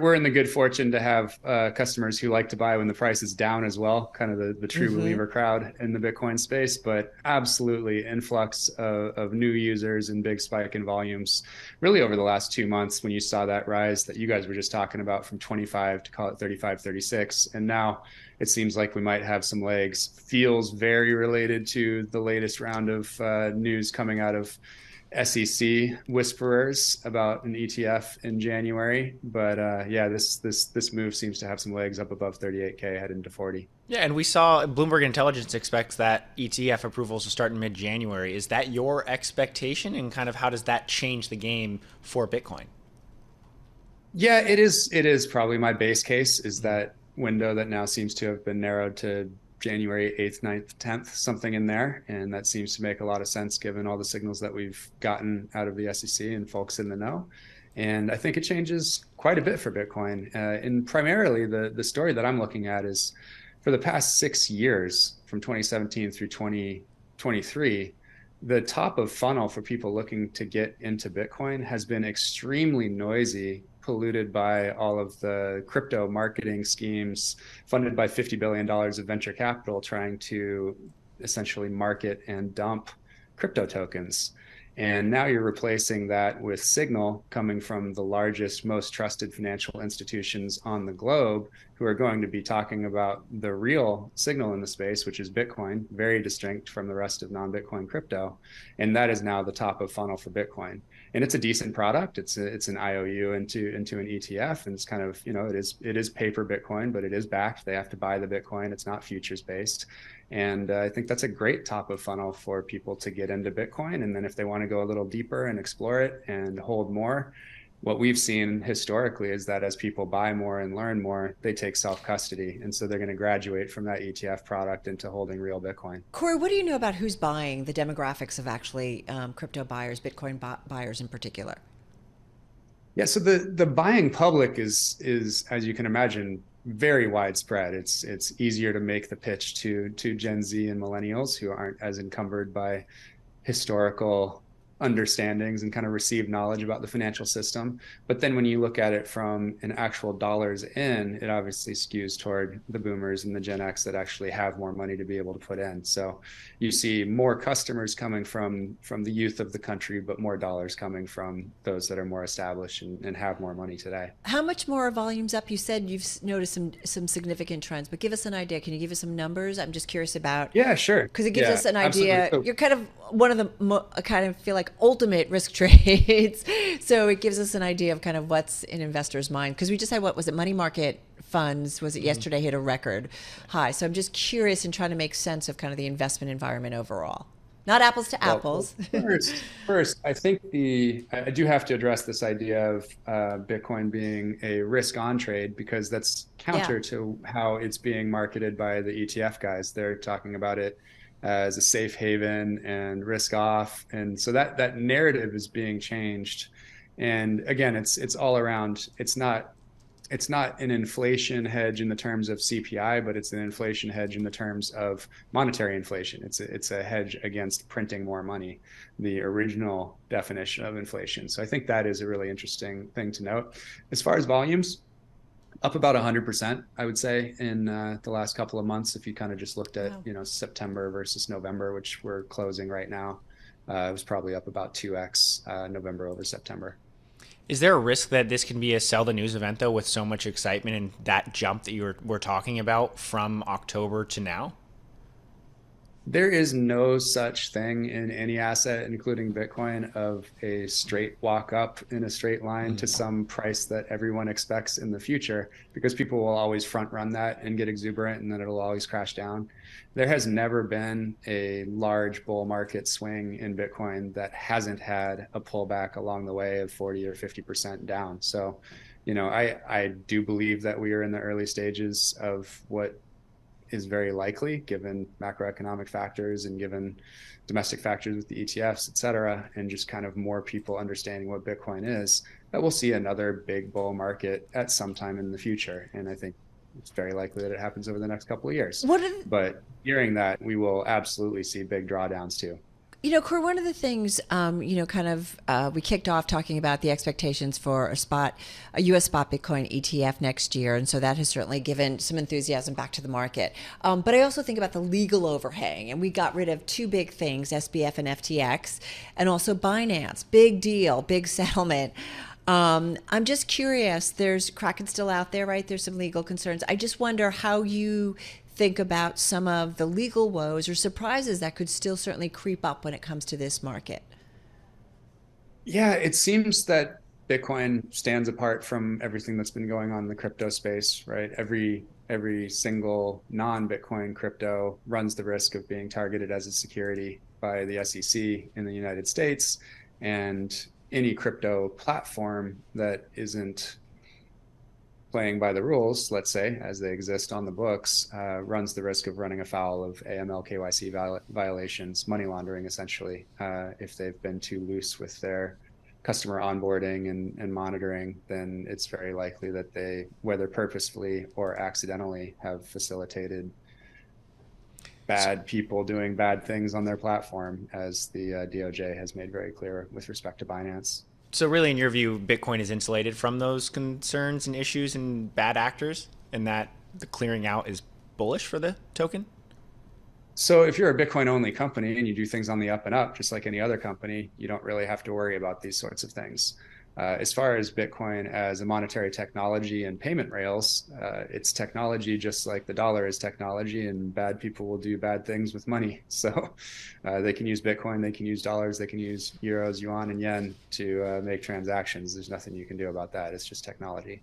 we're in the good fortune to have customers who like to buy when the price is down as well, kind of the true believer crowd in the Bitcoin space, but absolutely influx of new users and big spike in volumes really over the last 2 months when you saw that rise that you guys were just talking about from 25 to call it 35, 36. And now it seems like we might have some legs. Feels very related to the latest round of news coming out of SEC whisperers about an ETF in January, but yeah, this move seems to have some legs up above 38K, heading to 40. Yeah, and we saw Bloomberg Intelligence expects that ETF approvals to start in mid-January. Is that your expectation, and kind of how does that change the game for Bitcoin? Yeah, it is. It is probably my base case is that window that now seems to have been narrowed to January 8th, 9th, 10th, something in there. And that seems to make a lot of sense given all the signals that we've gotten out of the SEC and folks in the know. And I think it changes quite a bit for Bitcoin. And primarily the story that I'm looking at is for the past 6 years, from 2017 through 2023, the top of funnel for people looking to get into Bitcoin has been extremely noisy, polluted by all of the crypto marketing schemes funded by $50 billion of venture capital trying to essentially market and dump crypto tokens. And now you're replacing that with signal coming from the largest, most trusted financial institutions on the globe, who are going to be talking about the real signal in the space, which is Bitcoin, very distinct from the rest of non-Bitcoin crypto. And that is now the top of funnel for Bitcoin. And it's a decent product. It's an IOU into an ETF, and it's kind of, it is paper Bitcoin, but it is backed. They have to buy the Bitcoin. It's not futures based. And I think that's a great top of funnel for people to get into Bitcoin. And then if they want to go a little deeper and explore it and hold more, what we've seen historically is that as people buy more and learn more, they take self-custody. And so they're going to graduate from that ETF product into holding real Bitcoin. Corey, what do you know about who's buying, the demographics of actually crypto buyers, Bitcoin buyers in particular? Yeah, so the buying public is, as you can imagine, very widespread. It's easier to make the pitch to Gen Z and millennials who aren't as encumbered by historical understandings and kind of received knowledge about the financial system. But then when you look at it from an actual dollars in, it obviously skews toward the boomers and the Gen X that actually have more money to be able to put in. So you see more customers coming from the youth of the country, but more dollars coming from those that are more established and have more money today. How much more are volumes up? You said you've noticed some significant trends, but give us an idea. Can you give us some numbers? I'm just curious about. Yeah, sure. Because it gives us an idea. Absolutely. You're kind of one of the, I kind of feel like ultimate risk trades. So it gives us an idea of kind of what's in investors' mind. Because we just had, what was it, money market funds, was it yesterday, hit a record high. So I'm just curious and trying to make sense of kind of the investment environment overall. Not apples to apples. Well, first, I think I do have to address this idea of Bitcoin being a risk-on trade, because that's counter to how it's being marketed by the ETF guys. They're talking about it as a safe haven and risk off, and so that narrative is being changed. And again, it's all around. It's not an inflation hedge in the terms of CPI, but it's an inflation hedge in the terms of monetary inflation. It's a hedge against printing more money, the original definition of inflation. So I think that is a really interesting thing to note. As far as volumes, up about 100%, I would say, in the last couple of months. If you kind of just looked at, September versus November, which we're closing right now, it was probably up about 2x November over September. Is there a risk that this can be a sell the news event, though, with so much excitement and that jump that we're talking about from October to now? There is no such thing in any asset, including Bitcoin, of a straight walk up in a straight line to some price that everyone expects in the future, because people will always front run that and get exuberant, and then it'll always crash down. There has never been a large bull market swing in Bitcoin that hasn't had a pullback along the way of 40 or 50% down. So, I do believe that we are in the early stages of what is very likely, given macroeconomic factors and given domestic factors with the ETFs, et cetera, and just kind of more people understanding what Bitcoin is, that we'll see another big bull market at some time in the future. And I think it's very likely that it happens over the next couple of years. But hearing that, we will absolutely see big drawdowns too. Cory, one of the things, we kicked off talking about the expectations for a U.S. spot Bitcoin ETF next year. And so that has certainly given some enthusiasm back to the market. But I also think about the legal overhang. And we got rid of two big things, SBF and FTX, and also Binance. Big deal, big settlement. I'm just curious, there's Kraken still out there, right? There's some legal concerns. I just wonder how you think about some of the legal woes or surprises that could still certainly creep up when it comes to this market. Yeah, it seems that Bitcoin stands apart from everything that's been going on in the crypto space, right? Every single non-Bitcoin crypto runs the risk of being targeted as a security by the SEC in the United States, and any crypto platform that isn't playing by the rules, let's say, as they exist on the books, runs the risk of running afoul of AML KYC violations, money laundering, essentially, if they've been too loose with their customer onboarding and monitoring, then it's very likely that they, whether purposefully or accidentally, have facilitated bad people doing bad things on their platform, as the DOJ has made very clear with respect to Binance. So really, in your view, Bitcoin is insulated from those concerns and issues and bad actors, and that the clearing out is bullish for the token? So if you're a Bitcoin only company and you do things on the up and up, just like any other company, you don't really have to worry about these sorts of things. As far as Bitcoin as a monetary technology and payment rails, it's technology just like the dollar is technology, and bad people will do bad things with money. So they can use Bitcoin, they can use dollars, they can use euros, yuan, and yen to make transactions. There's nothing you can do about that. It's just technology.